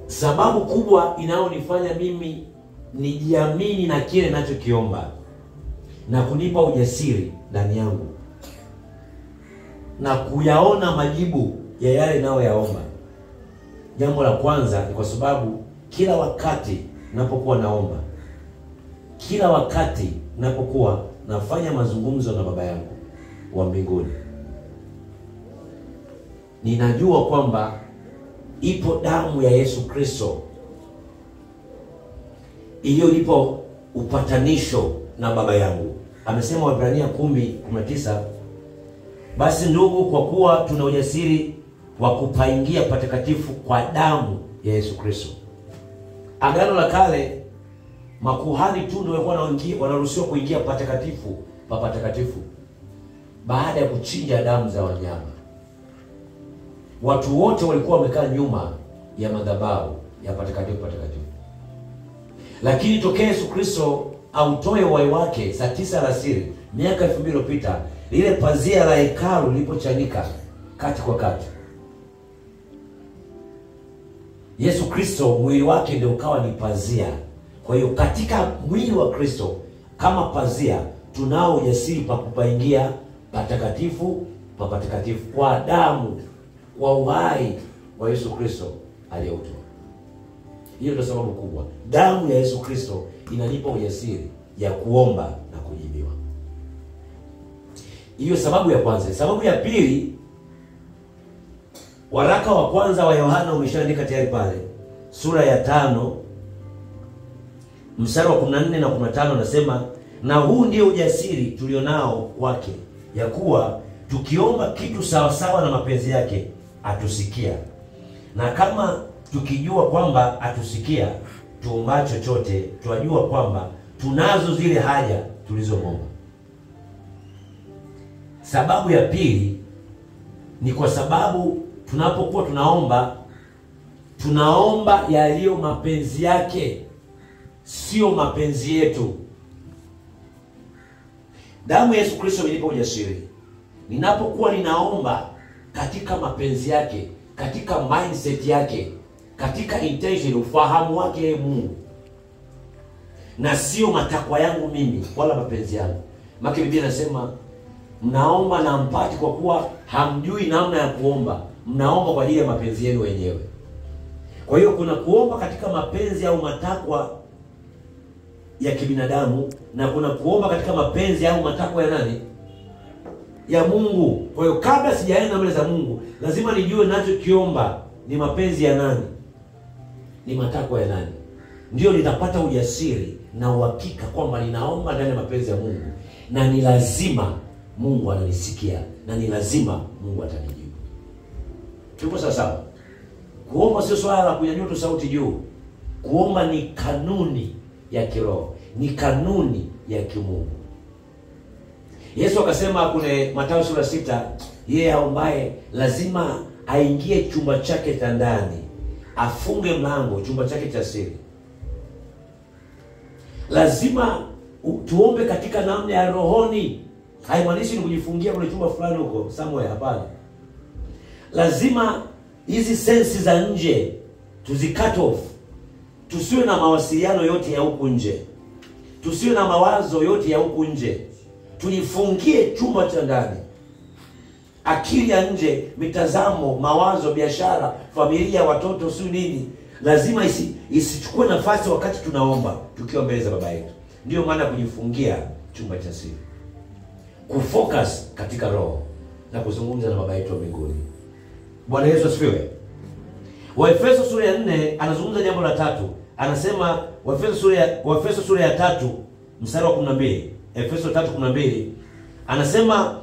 sababu kubwa inayonifanya mimi nijiamini na kile ninachokiomba na kunipa ujasiri ndani yangu na kuyaona majibu ya yale ninayoyaomba. Jambo la kwanza ni kwa sababu kila wakati ninapokuwa naomba, kila wakati ninapokuwa nafanya mazungumzo na Baba yangu wa mbinguni, ninajua kwamba ipo damu ya Yesu Kristo iliyolipo upatanisho na Baba yangu. Amesema Waebrania 10:19, basi ndugu, kwa kuwa tuna ujasiri wa kupaingia patakatifu kwa damu ya Yesu Kristo. Agano la Kale, makuhani tu ndio walikuwa wanaruhusiwa kuingia patakatifu pa patakatifu baada ya kuchinja damu za wanyama. Watu wote walikuwa wamekaa nyuma ya madhabahu ya patakatifu patakatifu. Lakini tokea Yesu Kristo autoe uhai wake saa 9 alasiri miaka 2000 iliyopita, lile pazia la hekalu lilipochanika kati kwa kati, Yesu Kristo mwili wake ndio ukawa ni pazia. Kwa hiyo katika mwili wa Kristo kama pazia, tunao ujasiri pa kupaingia patakatifu pa patakatifu kwa damu, kwa uhai wa Yesu Kristo aliyeutoa. Hiyo ndio sababu kubwa. Damu ya Yesu Kristo inanipa ujasiri ya kuomba na kujibiwa. Hiyo sababu ya kwanza. Sababu ya pili, waraka wa kwanza wa Yohana umeshaandika tayari pale, sura ya 5 mstari wa 14 na 15, anasema, na huu ndio ujasiri tulionao kwake, ya kuwa tukiomba kitu sawa sawa na mapenzi yake atusikia. Na kama tukijua kwamba atusikia tuomba chochote, tunajua kwamba tunazo zile haja tulizomwomba. Sababu ya pili ni kwa sababu tunapokuwa tunaomba yaliyo mapenzi yake, sio mapenzi yetu. Damu ya Yesu Kristo imenipa ujasiri. Ninapokuwa ninaomba katika mapenzi yake, katika mindset yake, katika intention, ufahamu wake Mungu, na sio matakwa yangu mimi wala mapenzi yangu. Maana Biblia inasema mnaomba na mpati kwa kuwa hamjui namna ya kuomba. Mnaomba kwa ajili ya mapenzi yenu wenyewe. Kwa hiyo kuna kuomba katika mapenzi au matakwa ya kibinadamu, na kuna kuomba katika mapenzi au matakwa ya nani? Ya Mungu. Kwa hiyo kabla sijaenda mbele za Mungu, lazima nijue ninachokiomba ni mapenzi ya nani, ni matakwa ya nani. Ndio nitapata ujasiri na uhakika kwamba ninaomba ndani ya mapenzi ya Mungu, na ni lazima Mungu ananisikia, na ni lazima Mungu atanijibu. Tuko sawa? Kuomba sio swala la kunyanyua tu sauti juu. Kuomba ni kanuni ya kiroho, ni kanuni ya kimungu. Yesu akasema kule Mathayo sura 6, yeye aombaye lazima aingie chumba chake cha ndani, afunge mlango, chumba chake cha siri. Lazima tuombe katika namna ya rohoni. Haimaanishi ni kujifungia kwenye chumba fulani huko somewhere, hapana. Lazima hizi sensi za nje tuzicut off. Tusiwe na mawasiliano yote ya huku nje. Tusiwe na mawazo yote ya huku nje. Tujifungie chumba cha ndani. Akili ya nje, mitazamo, mawazo, biashara, familia, watoto, sio nini, lazima isichukue nafasi wakati tunaomba, tukiwa mbele za Baba yetu. Ndio maana kujifungia chumba cha siri. Kufocus katika roho na kuzungumza na Baba yetu wa mbinguni. Bwana Yesu asifiwe. Waefeso sura ya 4 anazungumza jambo la tatu. Anasema Waefeso sura ya 3 mstari wa 12. Efeso 3:12 anasema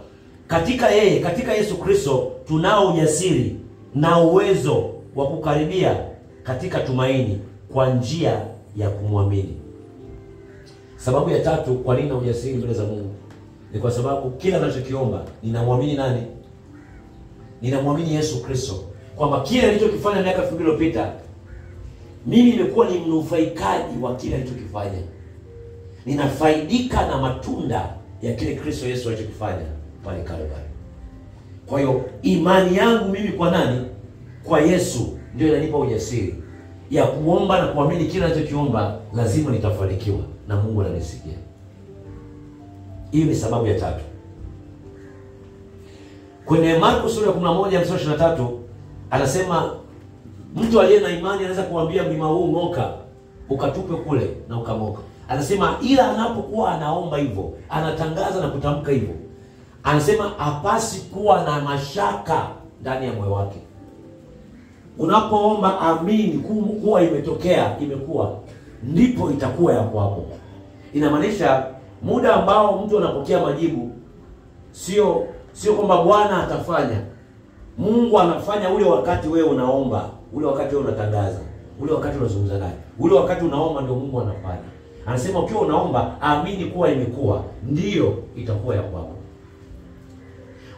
katika yeye, katika Yesu Kristo tunao ujasiri na uwezo wa kukaribia katika tumaini kwa njia ya kumwamini. Sababu ya tatu kwa nini na ujasiri mbele za Mungu ni kwa sababu kila ninachokiomba ninamwamini nani? Ninamwamini Yesu Kristo, kwamba kile alichokifanya miaka 2000 iliyopita, mimi nimekuwa ni mnufaikaji wa kile alichokifanya. Ninafaidika na matunda ya kile Kristo Yesu alichokifanya pale Kalvari. Kwa hiyo imani yangu mimi kwa nani? Kwa Yesu ndio inanipa ujasiri ya kuomba na kuamini kila ninachokiomba lazima nitafanikiwa na Mungu ananisikia. Hii ni sababu ya tatu. Kwenye Marko sura ya 11 mstari 23 anasema mtu aliye na imani anaweza kuambia mlima huu ng'oka, ukatupe kule, na ukamoka. Anasema ila anapokuwa anaomba hivyo, anatangaza na kutamka hivyo, anasema hapasi kuwa na mashaka ndani ya moyo wake. Unapoomba amini kuwa imetokea, imekuwa, ndipo itakuwa ya kwako. Inamaanisha muda ambao mtu anapokea majibu sio kwamba Bwana atafanya. Mungu anafanya ule wakati wewe unaomba, ule wakati wewe unatangaza, ule wakati unazungumza naye, ule wakati unaomba ndio Mungu anafanya. Anasema ukiwa unaomba amini kuwa imekuwa, ndio itakuwa ya kwako.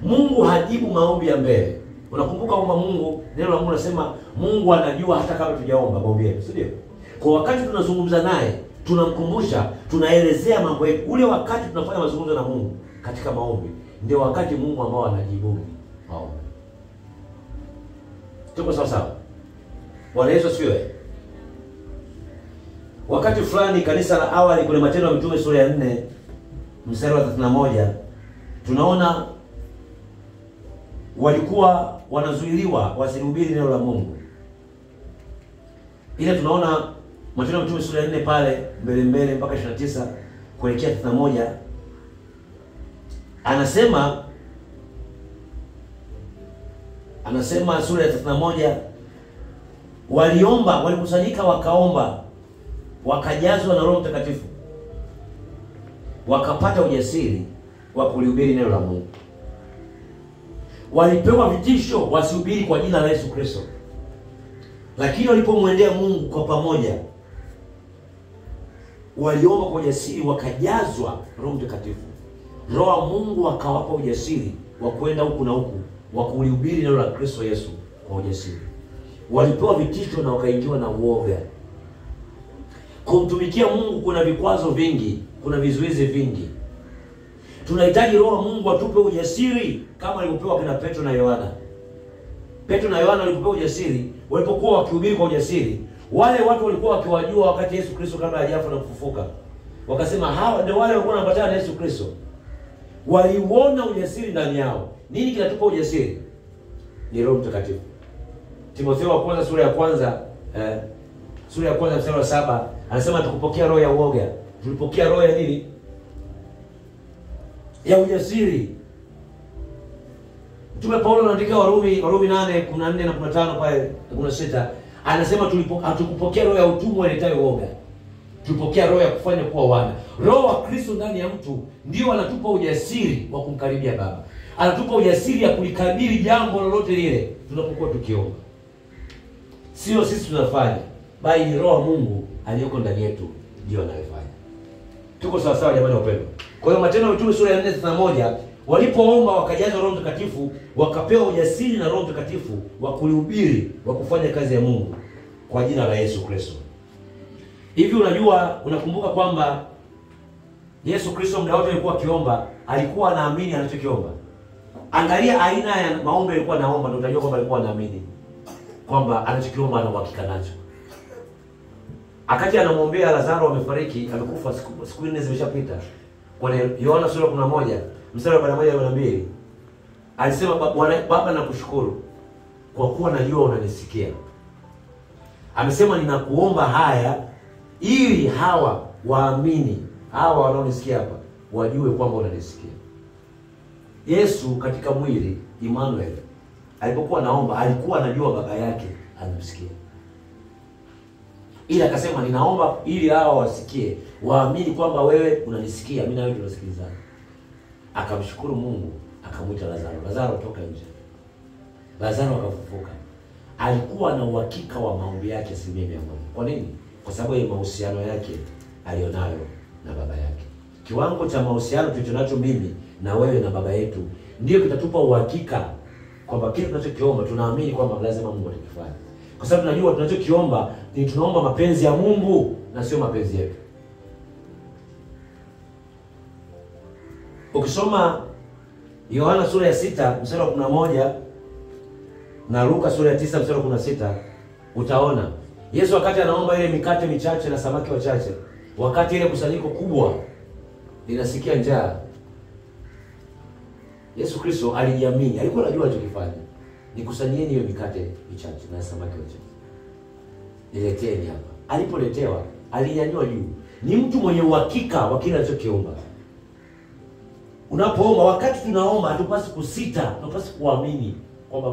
Mungu hajibu maombi ya mbele. Unakumbuka kwamba Mungu, neno la Mungu nasema Mungu anajua hata kama tujaomba maombi yetu, si ndio? Kwa wakati tunazungumza naye, tunamkumbusha, tunaelezea mambo yetu. Ule wakati tunafanya mazungumzo na Mungu katika maombi, ndio wakati Mungu ambao anajibu maombi. Tuko sawa sawa? Bwana Yesu asifiwe. Wakati fulani kanisa la awali kule Matendo ya Mitume sura ya 4 mstari wa 31 tunaona walikuwa wanazuiliwa wasihubiri neno la Mungu. Ile tunaona Matendo ya Mitume sura ya 4 pale mbele mpaka 29 kuelekea 31 anasema sura ya 31 walikusanyika wakaomba, wakajazwa na Roho Mtakatifu, wakapata ujasiri wa kulihubiri neno la Mungu. Walipewa vitisho wasihubiri kwa jina la Yesu Kristo, lakini walipomwendea Mungu kwa pamoja, waliomba kwa ujasiri, wakajazwa Roho Mtakatifu. Roho wa Mungu akawapa ujasiri wa kwenda huku na huku, wa kulihubiri neno la Kristo Yesu kwa ujasiri. Walipewa vitisho na wakaingiwa na uoga. Kumtumikia Mungu kuna vikwazo vingi, kuna vizuizi vingi. Tunahitaji Roho wa Mungu atupe ujasiri kama alivyopewa kina Petro na Yohana. Petro na Yohana walipopewa ujasiri, walipokuwa wakihubiri kwa ujasiri, wale watu walikuwa wakiwajua wakati Yesu Kristo kabla hajafa na kufufuka. Wakasema hawa ndio wale walikuwa wanapatana na Yesu Kristo. Waliuona ujasiri ndani yao. Nini kinatupa ujasiri? Ni Roho Mtakatifu. Timotheo wa kwanza sura ya kwanza mstari wa 7 anasema tukupokea roho ya uoga. Tulipokea roho ya nini? Ya ujasiri. Mtume Paulo anaandika Warumi 8:14 na 15 pale 16 anasema hatukupokea roho ya utumwa iletayo uoga. Tulipokea roho ya kufanya kuwa wana. Roho wa Kristo ndani ya mtu ndio anatupa ujasiri wa kumkaribia Baba. Anatupa ujasiri ya kulikabili jambo lolote lile tunapokuwa tukiomba. Sio sisi tunafanya, bali ni Roho wa Mungu aliyeko ndani yetu ndio anayefanya. Tuko sawa sawa jamani wapendwa. Kwa hiyo Matendo ya Mitume sura ya 4:31 walipoomba wakajazwa Roho Mtakatifu, wakapewa ujasiri na Roho Mtakatifu wa kulihubiri, wa kufanya kazi ya Mungu kwa jina la Yesu Kristo. Hivi unakumbuka kwamba Yesu Kristo muda wote alikuwa akiomba, alikuwa anaamini anachokiomba. Angalia aina ya maombi alikuwa anaomba, ndio utajua kwamba alikuwa anaamini kwamba anachokiomba ana uhakika nacho. Akati anamwombea Lazaro amefariki, amekufa siku 4 zimeshapita. Kwa Yohana sura 11 mstari wa 41 na 42 alisema Baba nakushukuru kwa kuwa najua unanisikia. Amesema ninakuomba haya ili hawa waamini, hawa wanaonisikia hapa wajue kwamba unanisikia. Yesu katika mwili Emmanuel alipokuwa naomba alikuwa anajua baba yake anamsikia. Ila akasema ninaomba ili hawa wasikie, waamini kwamba wewe unanisikia, mimi na wewe tunasikilizana. Akamshukuru Mungu, akamwita Lazaro toka nje. Lazaro akafufuka. Alikuwa na uhakika wa maombi yake 100%. Kwa nini? Kwa sababu ya mahusiano yake alionayo na baba yake. Kiwango cha mahusiano tulichonacho mimi na wewe na baba yetu ndio kitatupa uhakika kwamba kile tunachokiomba tunaamini kwamba lazima Mungu atakifanya. Kwa sababu tunajua tunachokiomba ni tunaomba mapenzi ya Mungu na sio mapenzi yetu. Ukisoma Yohana sura ya 6 mstari wa 11 na Luka sura ya 9 mstari wa 16 utaona Yesu wakati anaomba ile mikate michache na samaki wachache, wakati ile kusanyiko kubwa linasikia njaa, Yesu Kristo alijiamini, alikuwa anajua alichokifanya. Nikusanyieni hiyo mikate michache na samaki wachache, nileteni hapa. Alipoletewa alinyanyua juu. Ni mtu mwenye uhakika wa kile alichokiomba. Unapoomba, wakati tunaomba, hatupasi kusita, hatupasi kuamini kwamba